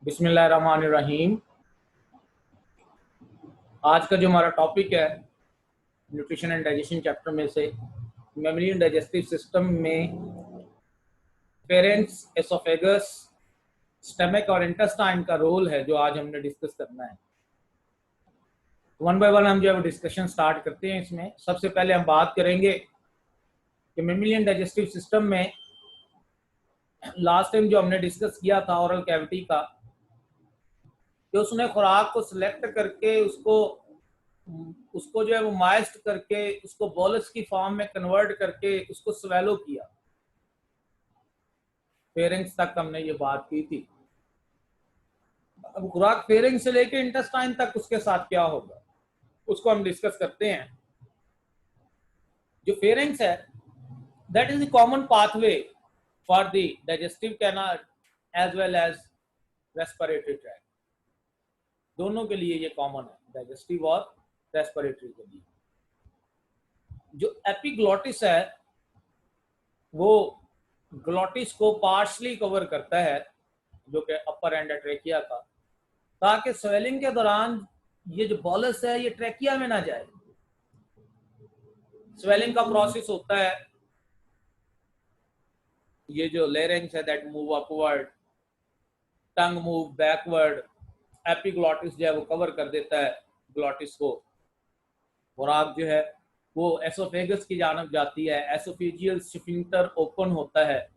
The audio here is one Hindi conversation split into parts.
बिस्मिल्लाहिर्रहमानिर्रहीम। आज का जो हमारा टॉपिक है न्यूट्रिशन एंड डाइजेशन चैप्टर में से मेमोरियन डाइजेस्टिव सिस्टम में फेरेंक्स, एसोफेगस, स्टमक और इंटेस्टाइन का रोल है, जो आज हमने डिस्कस करना है। वन बाय वन हम जो है डिस्कशन स्टार्ट करते हैं। इसमें सबसे पहले हम बात करेंगे कि मेमोरियन डाइजेस्टिव सिस्टम में लास्ट टाइम जो हमने डिस्कस किया था ओरल कैविटी का, कि उसने खुराक को सिलेक्ट करके उसको जो है वो माइस्ट करके उसको बोलस की फॉर्म में कन्वर्ट करके उसको स्वेलो किया। फेरिंग्स तक हमने ये बात की थी। अब खुराक फेरिंग से लेके इंटेस्टाइन तक उसके साथ क्या होगा उसको हम डिस्कस करते हैं। जो फेरिंग्स है that is the common pathway for the digestive canal as well as respiratory tract. दोनों के लिए ये कॉमन है, डाइजेस्टिव और रेस्पिरेटरी के लिए। जो एपिग्लॉटिस है वो ग्लॉटिस को पार्शली कवर करता है, जो कि अपर एंड ट्रेकिया का, ताकि स्वेलिंग के दौरान ये जो बॉलस है ये ट्रेकिया में ना जाए। स्वेलिंग का प्रोसेस होता है, ये जो लेरिंग्स है that move upward, tongue move backward, epiglottis जो है वो कवर कर देता है ग्लॉटिस को। खुराक जो है वो एसोफेगस की जानब जाती है, एसोफेजियल स्फिंक्टर ओपन होता है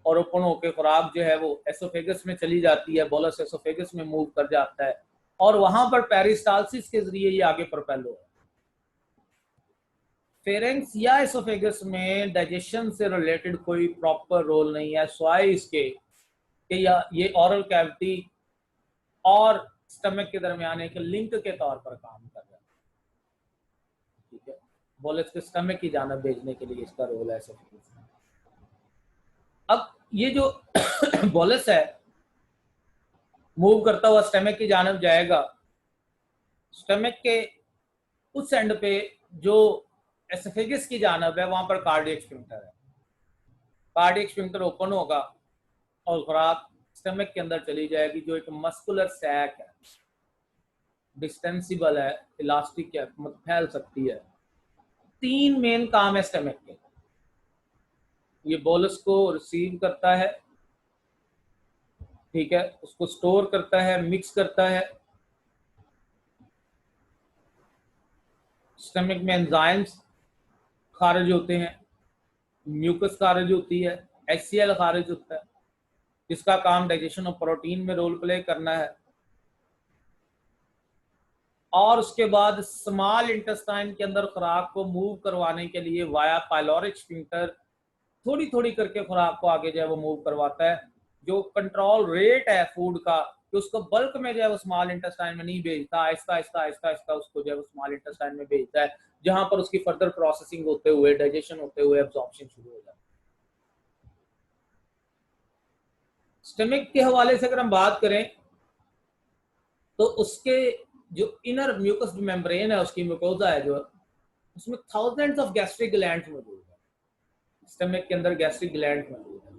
और ओपन होकर खुराक जो है वो एसोफेगस में चली जाती है, बोलस एसोफेगस में मूव कर जाता है और वहां पर पेरिस्टालसिस के जरिए ये आगे प्रोपेल हो। फेरेंक्स या एसोफेगस में डाइजेशन से रिलेटेड कोई प्रॉपर रोल नहीं है, स्वाय इसके कि ये ओरल कैविटी और स्टमक के दरमियान एक लिंक के तौर पर काम कर रहा है। ठीक है, बोलस के स्टमक की जानब भेजने के लिए इसका रोल है एसोफेगस में। अब ये जो बोलस है मूव करता हुआ स्टमक की जानब जाएगा। स्टमक के उस एंड पे जो एसोफेगस की जानब है वहां पर कार्डियक स्फिंक्टर है। कार्डियक स्फिंक्टर ओपन होगा और खुराक स्टमक के अंदर चली जाएगी, जो एक मस्कुलर सैक है, डिस्टेंसिबल है, इलास्टिक है, मतलब फैल सकती है। तीन मेन काम है स्टमक के। ये बोलस को रिसीव करता है, ठीक है, उसको स्टोर करता है, मिक्स करता है। स्टमक में एंजाइम्स खारिज होते हैं, म्यूकस खारिज होती है, HCl खारिज होता है, जिसका काम डाइजेशन ऑफ प्रोटीन में रोल प्ले करना है। और उसके बाद स्मॉल इंटेस्टाइन के अंदर खुराक को मूव करवाने के लिए वाया पाइलोरिक स्फिंक्टर थोड़ी थोड़ी करके खुराक को आगे जो है वो मूव करवाता है। जो कंट्रोल रेट है फूड का, कि उसको बल्क में जो है वो स्मॉल इंटेस्टाइन में नहीं भेजता, आहिस्ता आहिस्ता आहिस्ता आहिस्ता उसको जो है वो स्मॉल इंटेस्टाइन में भेजता है, जहां पर उसकी फर्दर प्रोसेसिंग होते हुए, डाइजेशन होते हुए एब्जॉर्प्शन शुरू हो जाता है। स्टमक के हवाले से अगर हम बात करें तो उसके जो इनर म्यूकस मेम्ब्रेन है, उसकी म्यूकोजा है, जो उसमें थाउजेंड्स ऑफ गैस्ट्रिक ग्लैंड्स मौजूद है। स्टमक के अंदर गैस्ट्रिक ग्लैंड मौजूद है।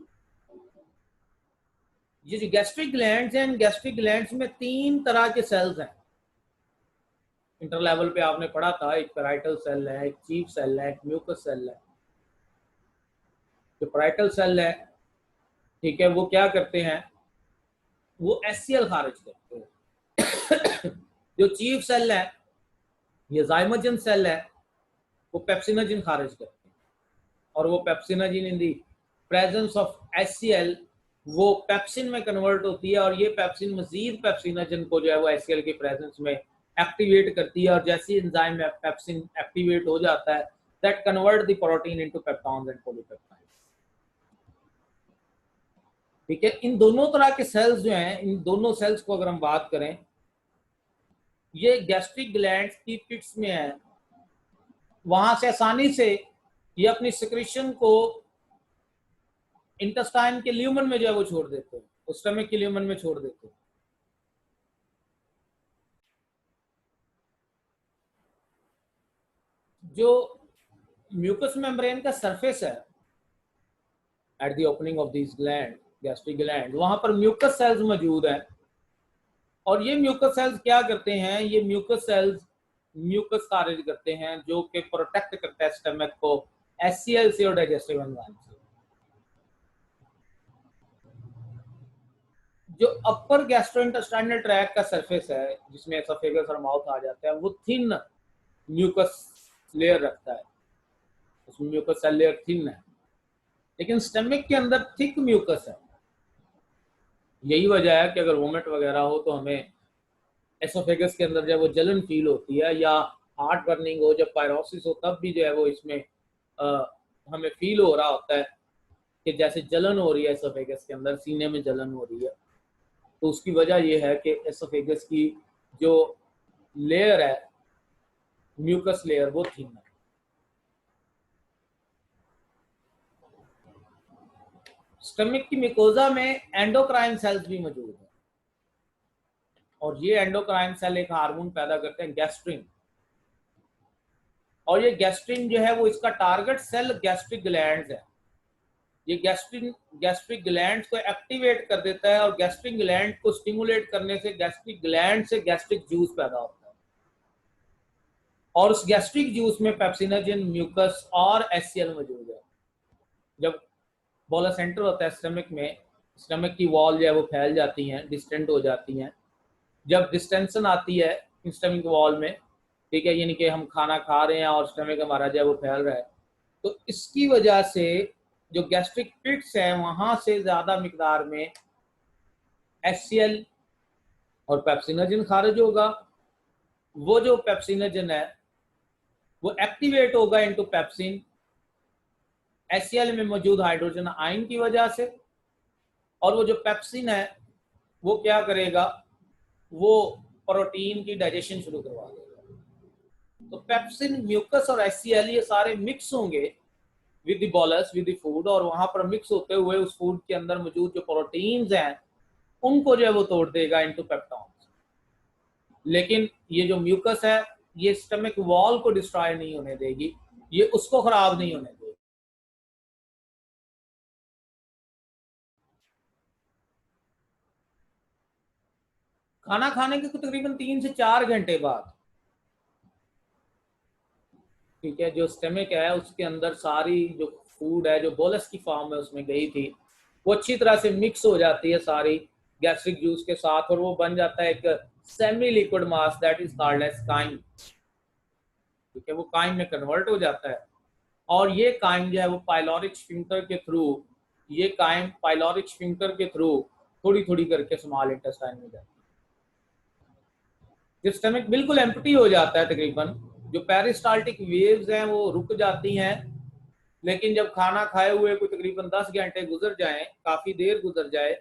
ये जो गैस्ट्रिक ग्लैंड्स हैं, गैस्ट्रिक ग्लैंड्स में तीन तरह के सेल्स हैं। इंटर लेवल पे आपने पढ़ा था, एक पैराइटल सेल है, एक चीफ सेल है, एक म्यूकस सेल है। जो पैराइटल सेल है, ठीक है, वो क्या करते हैं, वो HCl खारिज करते हैं। जो चीफ सेल है, ये जाइमोजन सेल है, वो पेप्सिनोजन खारिज करते हैं और वो pepsinogen in the presence of HCl वो पेप्सिन में कन्वर्ट होती है और ये पेप्सिन मजीद पेप्सिनोजन को जो है वो HCl के प्रेजेंस में एक्टिवेट करती है और जैसी एंजाइम में पेप्सिन एक्टिवेट हो जाता है that convert the protein into peptones and polypeptides. ठीक है, इन दोनों तरह के सेल्स जो हैं, इन दोनों सेल्स को अगर हम बात करें, ये गैस्ट्रिक ग्लैंड्स की पिट्स में है। वहां से आसानी से ये अपनी सिक्रीशन को इंटेस्टाइन के ल्यूमन में जो है वो छोड़ देते हैं, उस स्टमक के ल्यूमन में छोड़ देते हैं। जो म्यूकस मेम्ब्रेन का सरफेस है at the opening of this gland, gastric gland, वहां पर म्यूकस सेल्स मौजूद है और ये म्यूकस सेल्स क्या करते हैं, ये म्यूकस सेल्स म्यूकस खारिज करते हैं जो कि प्रोटेक्ट करता है स्टमक को एचसीएल से और डाइजेस्टिव एंजाइम से। जो अपर गैस्ट्रोइंटेस्टाइनल ट्रैक्ट का सरफेस है जिसमें एसोफेगस और माउथ आ जाता है, वो थिन म्यूकस लेयर रखता है, उसमें म्यूकस सेल लेयर थिन है, लेकिन स्टमक के अंदर थिक म्यूकस है। यही वजह है कि अगर वोमिट वगैरह हो तो हमें एसोफेगस के अंदर जब वो जलन फील होती है, या हार्ट बर्निंग हो, जब पायरोसिस हो, तब भी जो है वो इसमें हमें फील हो रहा होता है कि जैसे जलन हो रही है एसोफेगस के अंदर, सीने में जलन हो रही है। तो उसकी वजह यह है कि एसोफेगस की जो लेयर है, म्यूकस लेयर, वो थिन है। स्टमक की मिकोजा में एंडोक्राइन सेल्स भी मौजूद है, और ये एंडोक्राइन सेल एक हार्मोन पैदा करते हैं गैस्ट्रिन, और ये गैस्ट्रिन जो है वो इसका टारगेट सेल गैस्ट्रिक ग्लैंड्स है। ये गैस्ट्रिक ग्लैंड को एक्टिवेट कर देता है, और गैस्ट्रिक ग्लैंड को स्टिमुलेट करने से गैस्ट्रिक ग्लैंड से गैस्ट्रिक जूस पैदा होता है, और उस गैस्ट्रिक जूस में पेप्सिनोजन, म्यूकस और एचसीएल मौजूद है। जब बोला सेंटर होता है स्टमक में, स्टमक की वॉल जो है वो फैल जाती हैं, डिस्टेंट हो जाती हैं। जब डिस्टेंशन आती है स्टमक वॉल में, ठीक है, यानी कि हम खाना खा रहे हैं और स्टमक हमारा जो है वो फैल रहा है, तो इसकी वजह से जो गैस्ट्रिक पिट्स हैं वहां से ज्यादा मिकदार में एचसीएल और पेप्सिनोजन खारिज होगा। वो जो पेप्सिनोजन है वो एक्टिवेट होगा इनटू पेप्सिन एचसीएल में मौजूद हाइड्रोजन आयन की वजह से, और वो जो पेप्सिन है वो क्या करेगा, वो प्रोटीन की डाइजेशन शुरू करवा देगा। तो पेप्सिन, म्यूकस और एचसीएल ये सारे मिक्स होंगे with the bolus, with the food, और वहां पर मिक्स होते हुए उस फूड के अंदर मौजूद जो प्रोटीन्स हैं उनको जो है वो तोड़ देगा इनटू पेप्टॉन्स। लेकिन ये जो म्यूकस है ये स्टमक वॉल को डिस्ट्रॉय नहीं होने देगी, ये उसको खराब नहीं होने देगी। खाना खाने के तकरीबन 3 से 4 घंटे बाद, ठीक है, जो स्टमक है उसके अंदर सारी जो फूड है जो बोलस की फॉर्म में उसमें गई थी वो अच्छी तरह से मिक्स हो जाती है सारी गैस्ट्रिक जूस के साथ, और वो बन जाता है एक semi liquid mass that is called as chyme. ठीक है, वो काइम में कन्वर्ट हो जाता है, और ये काइम जो है वो पाइलोरिक स्फिंक्टर के थ्रू, ये काइम पाइलोरिक स्फिंक्टर के थ्रू थोड़ी थोड़ी करके स्मॉल इंटेस्टाइन में जाती है। जब स्टमक बिल्कुल एम्प्टी हो जाता है, तकरीबन जो पेरिस्टाल्टिक वेव्स हैं वो रुक जाती हैं, लेकिन जब खाना खाए हुए कोई तकरीबन 10 घंटे गुजर जाए, काफी देर गुजर जाए,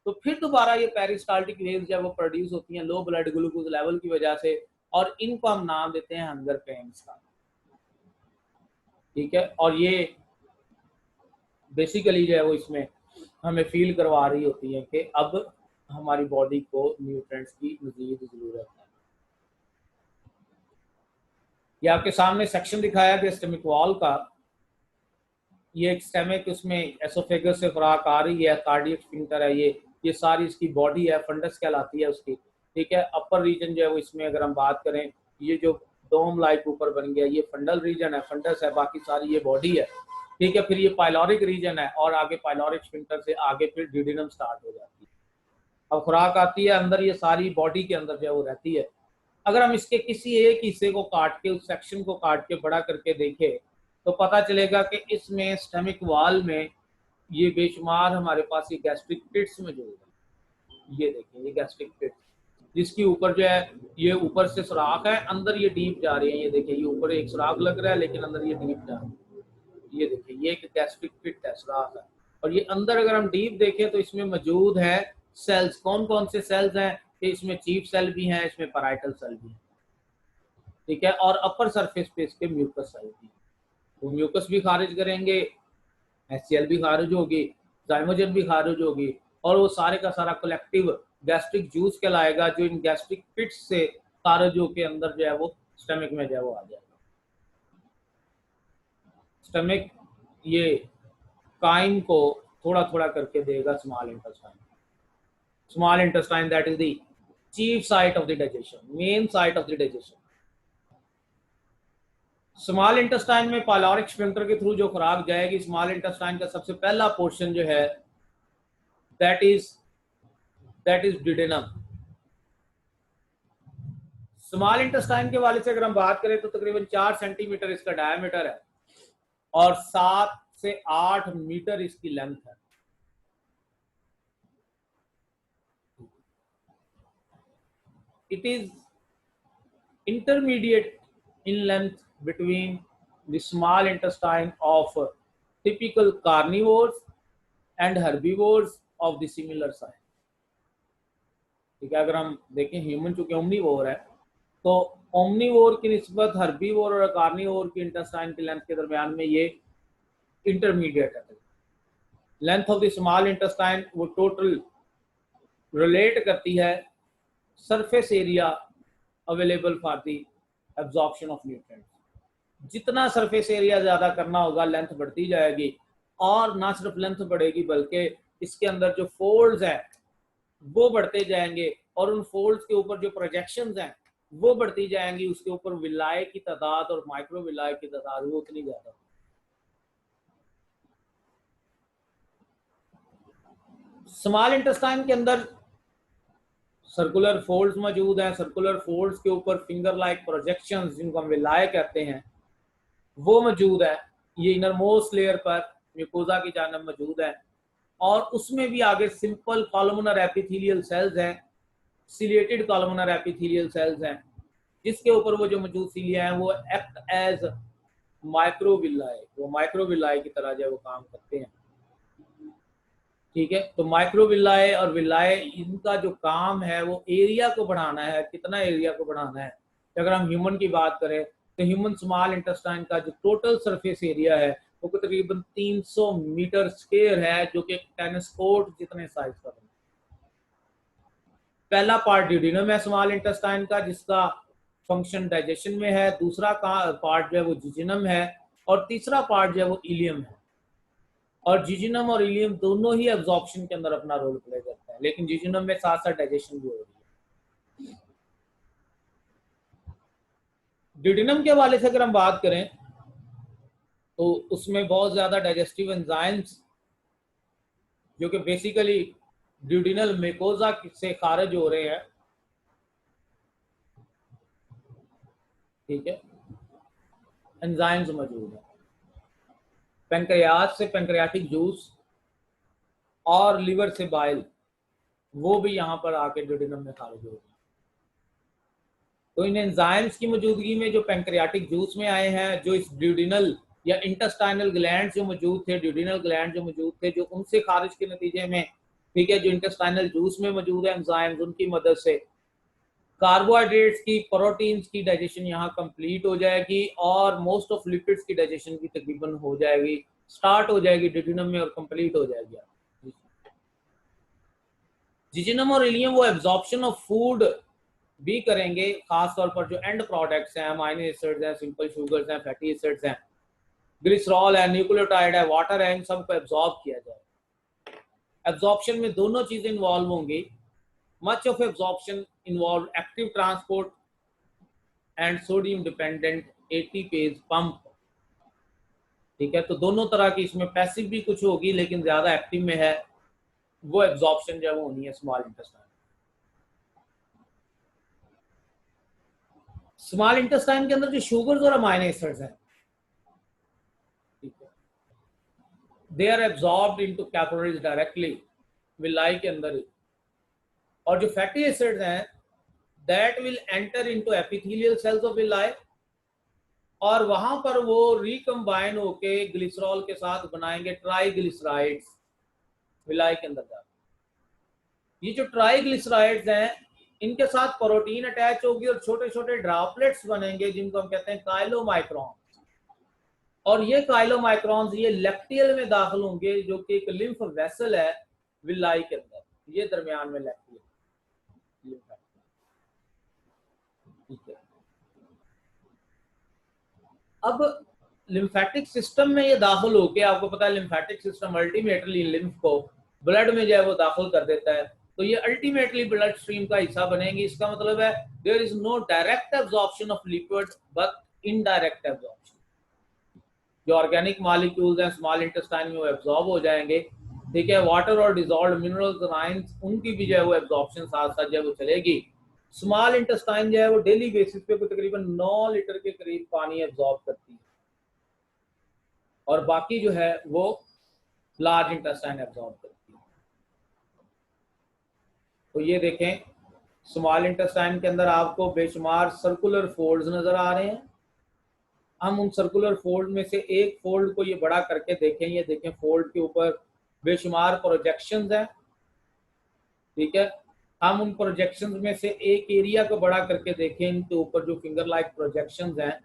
तो फिर दोबारा ये पेरिस्टाल्टिक वेव्स जब वो प्रोड्यूस होती हैं लो ब्लड ग्लूकोज लेवल की वजह से, और इनको हम नाम देते हैं हंगर पेन्स का। ठीक है, और ये बेसिकली जो है वो इसमें हमें फील करवा रही होती है कि अब हमारी बॉडी को न्यूट्रिएंट्स की मजीद जरूरत है। ये आपके सामने सेक्शन दिखाया गया स्टमक वॉल का। ये एक स्टमक, उसमें एसोफेगस से खुराक आ रही है, कार्डियक स्फिंक्टर है, ये सारी इसकी बॉडी है, फंडस कहलाती है उसकी। ठीक है, अपर रीजन जो है वो इसमें अगर हम बात करें, ये जो डोम लाइक ऊपर बन गया ये फंडल रीजन है, फंडस है, बाकी सारी ये बॉडी है। ठीक है, फिर ये पाइलोरिक रीजन है, और आगे पाइलोरिक स्फिंक्टर से आगे फिर ड्यूडेनम स्टार्ट हो जाती है। अब खुराक आती है अंदर, ये सारी बॉडी के अंदर जो है वो रहती है। अगर हम इसके किसी एक हिस्से को काट के, उस सेक्शन को काट के बड़ा करके देखें, तो पता चलेगा कि इसमें स्टमक वॉल में ये बेशुमार हमारे पास ये गैस्ट्रिक पिट्स मौजूद है। ये देखिए, ये गैस्ट्रिक पिट्स जिसकी ऊपर जो है ये ऊपर से सुराख है, अंदर ये डीप जा रही है। ये देखिए, ये ऊपर एक सुराख लग रहा है लेकिन अंदर ये डीप जा रहा है। ये देखिए, ये एक गैस्ट्रिक पिट है, सुराख है, और ये अंदर अगर हम डीप देखें तो इसमें मौजूद है सेल्स। कौन कौन से सेल्स हैं कि इसमें चीफ सेल भी हैं, इसमें पैराइटल सेल भी हैं। ठीक है, और अपर सरफेस पे इसके म्यूकस सेल भी, वो म्यूकस भी खारिज करेंगे, एचसीएल भी खारिज होगी, जाइमोजन भी खारिज होगी, और वो सारे का सारा कलेक्टिव गैस्ट्रिक जूस कहलाएगा, जो इन गैस्ट्रिक पिट्स से खारिज होकर अंदर जो है वो स्टमक में जो है वो आ जाएगा। स्टमक ये काइम को थोड़ा थोड़ा करके देगा small intestine, small intestine that is the chief site of the digestion, main site of the digestion. Small intestine में पाइलोरिक स्फिंक्टर के थ्रू जो खुराक जाएगी, स्मॉल इंटेस्टाइन का सबसे पहला पोर्शन जो है दैट इज डिडेनम। स्मॉल इंटेस्टाइन के वाले से अगर हम बात करें तो तकरीबन 4 सेंटीमीटर इसका डायमीटर है और 7 से 8 मीटर इसकी लेंथ है। It is intermediate in length between the small intestine of typical carnivores and herbivores of the similar size। ठीक है, अगर हम देखें ह्यूमन चूंकि ओमनीवोर है तो ओमनीवोर की निस्बत हर्बीवोर और कार्निवोर की इंटेस्टाइन की लेंथ के दरमियान में ये इंटरमीडिएट है। Length of the small intestine वो टोटल रिलेट करती है surface area available for the absorption of nutrients. जितना सरफेस एरिया ज्यादा करना होगा लेंथ बढ़ती जाएगी, और ना सिर्फ लेंथ बढ़ेगी बल्कि इसके अंदर जो फोल्ड्स हैं वो बढ़ते जाएंगे और उन फोल्ड्स के ऊपर जो प्रोजेक्शंस हैं वो बढ़ती जाएंगी। उसके ऊपर विलाय की तादाद और माइक्रो विलाय की तादाद वो उतनी ज्यादा। स्मॉल इंटेस्टाइन के अंदर सर्कुलर फोल्ड्स मौजूद हैं। सर्कुलर फोल्ड्स के ऊपर फिंगर लाइक प्रोजेक्शंस जिनको हम विलाय कहते हैं वो मौजूद है। ये इनर मोस्ट लेयर पर म्यूकोजा की जानब मौजूद है और उसमें भी आगे सिंपल कॉलमनर एपिथेलियल सेल्स हैं, सिलिएटेड कॉलमनर एपिथेलियल सेल्स हैं, जिसके ऊपर वो जो मौजूद सीलिया हैं वो एक्ट एज माइक्रोविलाय, वो माइक्रोविलाय की तरह जो वो काम करते हैं। ठीक है, तो माइक्रोविलाय और विलाय इनका जो काम है वो एरिया को बढ़ाना है। कितना एरिया को बढ़ाना है? अगर हम ह्यूमन की बात करें तो ह्यूमन स्मॉल इंटेस्टाइन का जो टोटल सरफेस एरिया है वो तकरीबन 300 मीटर स्क्वायर है, जो कि टेनिस कोर्ट जितने साइज का है। पहला पार्ट ड्यूडेनम है स्मॉल इंटेस्टाइन का, जिसका फंक्शन डाइजेशन में है। दूसरा पार्ट जो है वो जिजिनम है और तीसरा पार्ट जो है वो इलियम है। और जिजिनम और इलियम दोनों ही एब्जॉर्प्शन के अंदर अपना रोल प्ले करता है, लेकिन जिजिनम में साथ साथ डाइजेशन भी हो रही है। ड्यूडेनम के हवाले से अगर हम बात करें तो उसमें बहुत ज्यादा डाइजेस्टिव एंजाइम्स जो कि बेसिकली ड्यूडेनल मेकोजा से खारिज हो रहे हैं। ठीक है, एंजाइम्स मौजूद है। पेंक्रियाज से पेंक्रियाटिक जूस और लिवर से बाइल वो भी यहाँ पर आके ड्यूडेनम में खारिज हो रही है। तो इन एंजाइम्स की मौजूदगी में जो पेंक्रियाटिक जूस में आए हैं, जो इस ड्यूडेनल या इंटेस्टाइनल ग्लैंड जो मौजूद थे, ड्यूडेनल ग्लैंड जो मौजूद थे, जो उनसे खारिज के नतीजे में, ठीक है, जो इंटेस्टाइनल जूस में मौजूद है एंजाइम्स, उनकी मदद से कार्बोहाइड्रेट्स की, प्रोटीन्स की डाइजेशन यहाँ कंप्लीट हो जाएगी और मोस्ट ऑफ लिपिड्स की डाइजेशन भी तकरीबन हो जाएगी, स्टार्ट हो जाएगी ड्यूडेनम में और कंप्लीट हो जाएगी। जिजिनम और इलियम वो एब्जॉर्प्शन ऑफ फूड भी करेंगे, खासतौर पर जो एंड प्रोडक्ट्स हैं, अमाइनो एसिड्स हैं, सिंपल शुगर्स हैं, फैटी एसिड्स हैं, ग्लिसरॉल है, न्यूक्लियोटाइड है, वाटर है, इन सबको एब्जॉर्ब किया जाए। एब्जॉर्प्शन में दोनों चीजें इन्वॉल्व होंगी। Much of absorption involve active transport and sodium dependent ATPase pump. ठीक है, तो दोनों तरह की इसमें पैसिव भी कुछ होगी लेकिन ज्यादा एक्टिव में है वो एब्जॉर्प्शन जो वो होनी है स्मॉल इंटेस्टाइन। स्मॉल इंटेस्टाइन के अंदर जो शुगर्स और अमाइनो एसिड्स हैं, ठीक है, they are absorbed into capillaries directly villi के अंदर ही। और जो फैटी एसिड्स हैं that will enter into epithelial cells of villi और वहां पर वो रिकम्बाइन होके ग्लिसरॉल के साथ बनाएंगे ट्राइग्लिसराइड्स विलाई के अंदर जाकर। ये जो ट्राइग्लिसराइड्स हैं इनके साथ प्रोटीन अटैच होगी और छोटे छोटे ड्रॉपलेट्स बनेंगे जिनको हम कहते हैं काइलोमाइक्रॉन्स। और ये काइलोमाइक्रॉन्स ये लेक्टियल में दाखिल होंगे जो कि एक लिम्फ वेसल है विलाई के अंदर, ये दरमियान में लेक्टियल। ठीक है, अब लिम्फेटिक सिस्टम में ये दाखिल होके, आपको पता है लिम्फेटिक सिस्टम अल्टीमेटली लिम्फ को ब्लड में जो है वो दाखिल कर देता है। तो ये अल्टीमेटली ब्लड स्ट्रीम का हिस्सा बनेंगी। इसका मतलब है there is no direct absorption of liquid but indirect absorption. जो ऑर्गेनिक मॉलिक्यूल्स हैं स्मॉल इंटेस्टाइन में वो एब्जॉर्ब हो जाएंगे, ठीक है। वाटर और डिजॉल्व मिनरल्स और आयंस उनकी भी जो है वो एब्जॉर्प्शन साथ साथ जो है वो चलेगी। स्मॉल इंटेस्टाइन जो है वो डेली बेसिस पे तकरीबन 9 लीटर के करीब पानी एब्जॉर्ब करती है और बाकी जो है वो लार्ज इंटेस्टाइन एब्जॉर्ब करती है। तो ये देखें स्मॉल इंटेस्टाइन के अंदर आपको बेशुमार सर्कुलर फोल्ड्स नजर आ रहे हैं। हम उन सर्कुलर फोल्ड में से एक फोल्ड को ये बड़ा करके देखें, ये देखें फोल्ड के ऊपर बेशुमार प्रोजेक्शंस हैं, ठीक है। हम उन प्रोजेक्शंस में से एक एरिया को बड़ा करके देखें, इनके ऊपर जो फिंगर लाइक प्रोजेक्शंस हैं,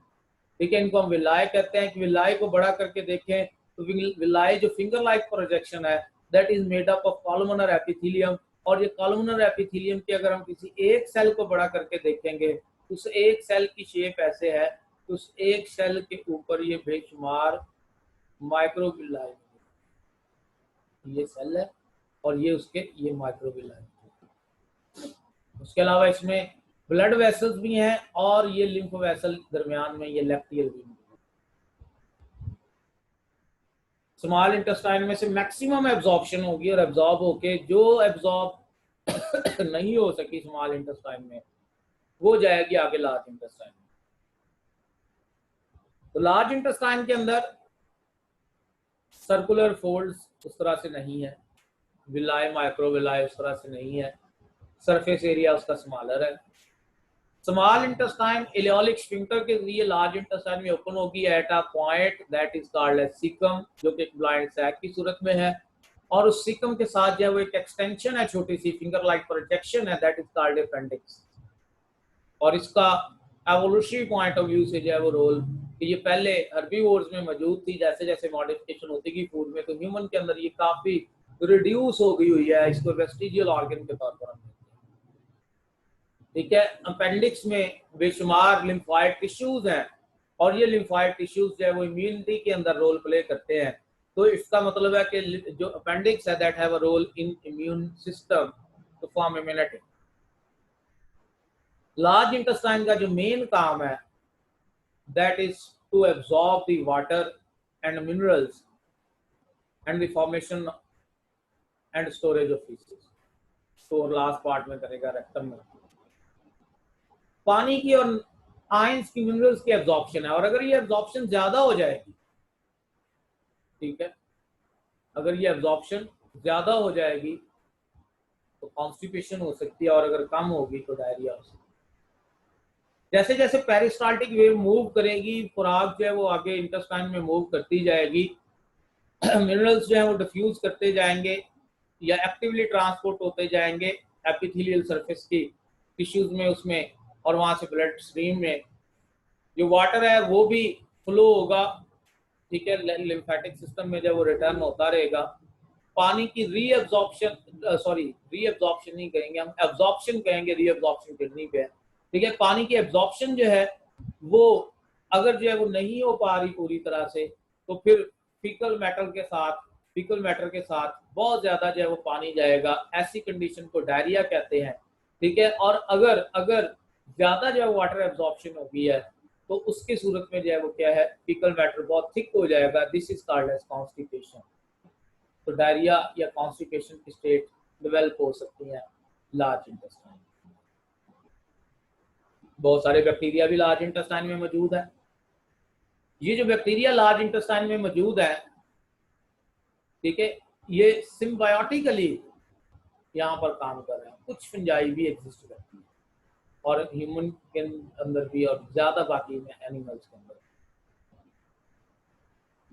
ठीक है, इनको हम विलाई कहते हैं। कि विलाई को बड़ा करके देखें तो विलाई जो फिंगर लाइक प्रोजेक्शन है that is made up of columnar epithelium. और ये कॉलमनर एपिथेलियम की अगर हम किसी एक सेल को बड़ा करके देखेंगे, उस एक सेल की शेप ऐसे है, उस एक सेल के ऊपर ये बेशुमार माइक्रोविलाई, ये सेल है और ये उसके ये माइक्रोविलाई। उसके अलावा इसमें ब्लड वेसल्स भी हैं और ये लिम्फ वेसल दरमियान में ये लेक्टियल भी। स्मॉल इंटेस्टाइन में से मैक्सिमम एब्जॉर्प्शन होगी और एब्जॉर्ब होके जो एब्जॉर्ब नहीं हो सकी स्मॉल इंटेस्टाइन में वो जाएगी आगे लार्ज इंटेस्टाइन में। तो लार्ज इंटेस्टाइन के अंदर सर्कुलर फोल्ड्स उस तरह से नहीं है, विलाई माइक्रोविलाई उस तरह से नहीं है, सरफेस एरिया उसका स्मॉलर है। स्मॉल इंटेस्टाइन इलियोलिक स्फिंक्टर के जरिए लार्ज इंटेस्टाइन में ओपन होगी at a point that is called as caecum, जो कि एक ब्लाइंड सैक की सूरत में है। और उस सीकम के साथ जो है वो एक एक्सटेंशन है, छोटी सी फिंगर लाइक प्रोजेक्शन है, दैट इज कॉल्ड अपेंडिक्स। और इसका एवोल्यूशनरी पॉइंट ऑफ व्यू से जो है वो रोल कि ये पहले हर्बीवोर्स में मौजूद थी, जैसे जैसे मॉडिफिकेशन होती गई फूड में, तो ह्यूमन के अंदर ये काफी रिड्यूस हो गई हुई है। इसको वेस्टिजियल ऑर्गन के तौर पर हम देखते हैं, ठीक है। अपेंडिक्स में बेशुमार लिम्फोइड टिश्यूज हैं और ये लिम्फोइड टिश्यूज जो है वो इम्यूनिटी के अंदर रोल प्ले करते हैं। तो इसका मतलब है कि जो अपेंडिक्स है that have a role in immune system to form immunity. Large intestine का जो मेन काम है that is to absorb the water and minerals and the formation and storage of feces। तो लास्ट पार्ट में करेगा रेक्टम में। पानी की और आयंस की मिनरल्स की एब्जॉर्प्शन है, और अगर ये एब्जॉर्प्शन ज्यादा हो जाएगी, ठीक है, अगर ये एब्जॉर्प्शन ज्यादा हो जाएगी तो कॉन्स्टिपेशन हो सकती है, और अगर कम होगी तो डायरिया हो सकती है। जैसे जैसे पेरिस्टाल्टिक वेव मूव करेगी, खुराक जो है वो आगे इंटेस्टाइन में मूव करती जाएगी, मिनरल्स जो है वो डिफ्यूज करते जाएंगे या एक्टिवली ट्रांसपोर्ट होते जाएंगे एपिथेलियल सरफेस की टिश्यूज में उसमें, और वहां से ब्लड स्ट्रीम में जो वाटर है वो भी फ्लो होगा, ठीक है, लिम्फेटिक सिस्टम में जब वो रिटर्न होता रहेगा। पानी की रीअब्जॉर्प्शन नहीं कहेंगे हम, एब्जॉर्प्शन कहेंगे, रीअब्जॉर्प्शन किडनी पे है, ठीक है। पानी की एब्जॉर्प्शन जो है वो अगर जो है वो नहीं हो पा रही पूरी तरह से, तो फिर फीकल मैटर के साथ बहुत ज्यादा जो है वो पानी जाएगा। ऐसी कंडीशन को डायरिया कहते हैं, ठीक है। और अगर ज्यादा जो है वाटर एब्जॉर्प्शन हो गई है तो उसकी सूरत में जो है वो क्या है, फीकल मैटर बहुत थिक हो जाएगा, this is called as constipation. तो डायरिया या कॉन्स्टिपेशन की स्टेट डेवलप हो सकती है लार्ज इंटेस्टाइन। बहुत सारे बैक्टीरिया भी लार्ज इंटेस्टाइन में मौजूद है। ये जो बैक्टीरिया लार्ज इंटेस्टाइन में मौजूद है, ठीक है, ये सिम्बायोटिकली यहाँ पर काम कर रहे हैं। कुछ फंजाई भी एग्जिस्ट करती है और ह्यूमन के अंदर भी, और ज्यादा बाकी में एनिमल्स के अंदर।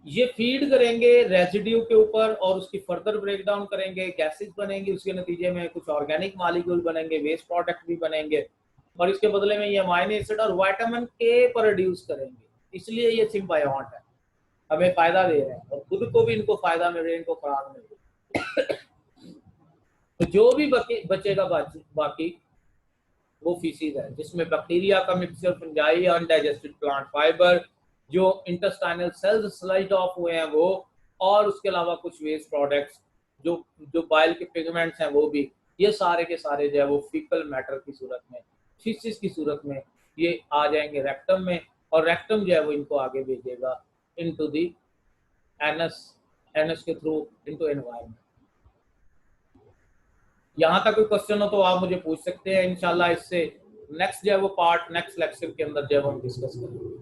ये फीड करेंगे रेजिड्यू के ऊपर और उसकी फर्दर ब्रेकडाउन करेंगे, गैसेस बनेंगी, उसके नतीजे में कुछ ऑर्गेनिक मॉलिक्यूल बनेंगे, वेस्ट प्रोडक्ट भी बनेंगे, और इसके बदले में ये अमाइनो एसिड और विटामिन के प्रोड्यूस करेंगे। इसलिए ये सिम्बायोट है, हमें फायदा दे रहे हैं और खुद को भी इनको फायदा मिल रहा है, इनको खुराक मिल रही है। तो जो भी बचेगा बाकी वो फीसिस है, जिसमें बैक्टीरिया का mixture, fungi, undigested plant fibre, जो इंटेस्टाइनल सेल्स स्लाइड ऑफ हुए हैं वो, और उसके अलावा कुछ वेस्ट प्रोडक्ट्स जो बाइल के पिगमेंट्स हैं वो भी, ये सारे के सारे जो है वो फीकल मैटर की सूरत में, फीसिस की सूरत में ये आ जाएंगे रेक्टम में, और रेक्टम जो है वो इनको आगे भेजेगा इनटू दी एनस, एनस के थ्रू इनटू एनवायरनमेंट। यहाँ तक कोई क्वेश्चन हो तो आप मुझे पूछ सकते हैं, इंशाल्लाह इससे नेक्स्ट जो है वो पार्ट नेक्स्ट लेक्चर के अंदर जो है वो हम डिस्कस करेंगे।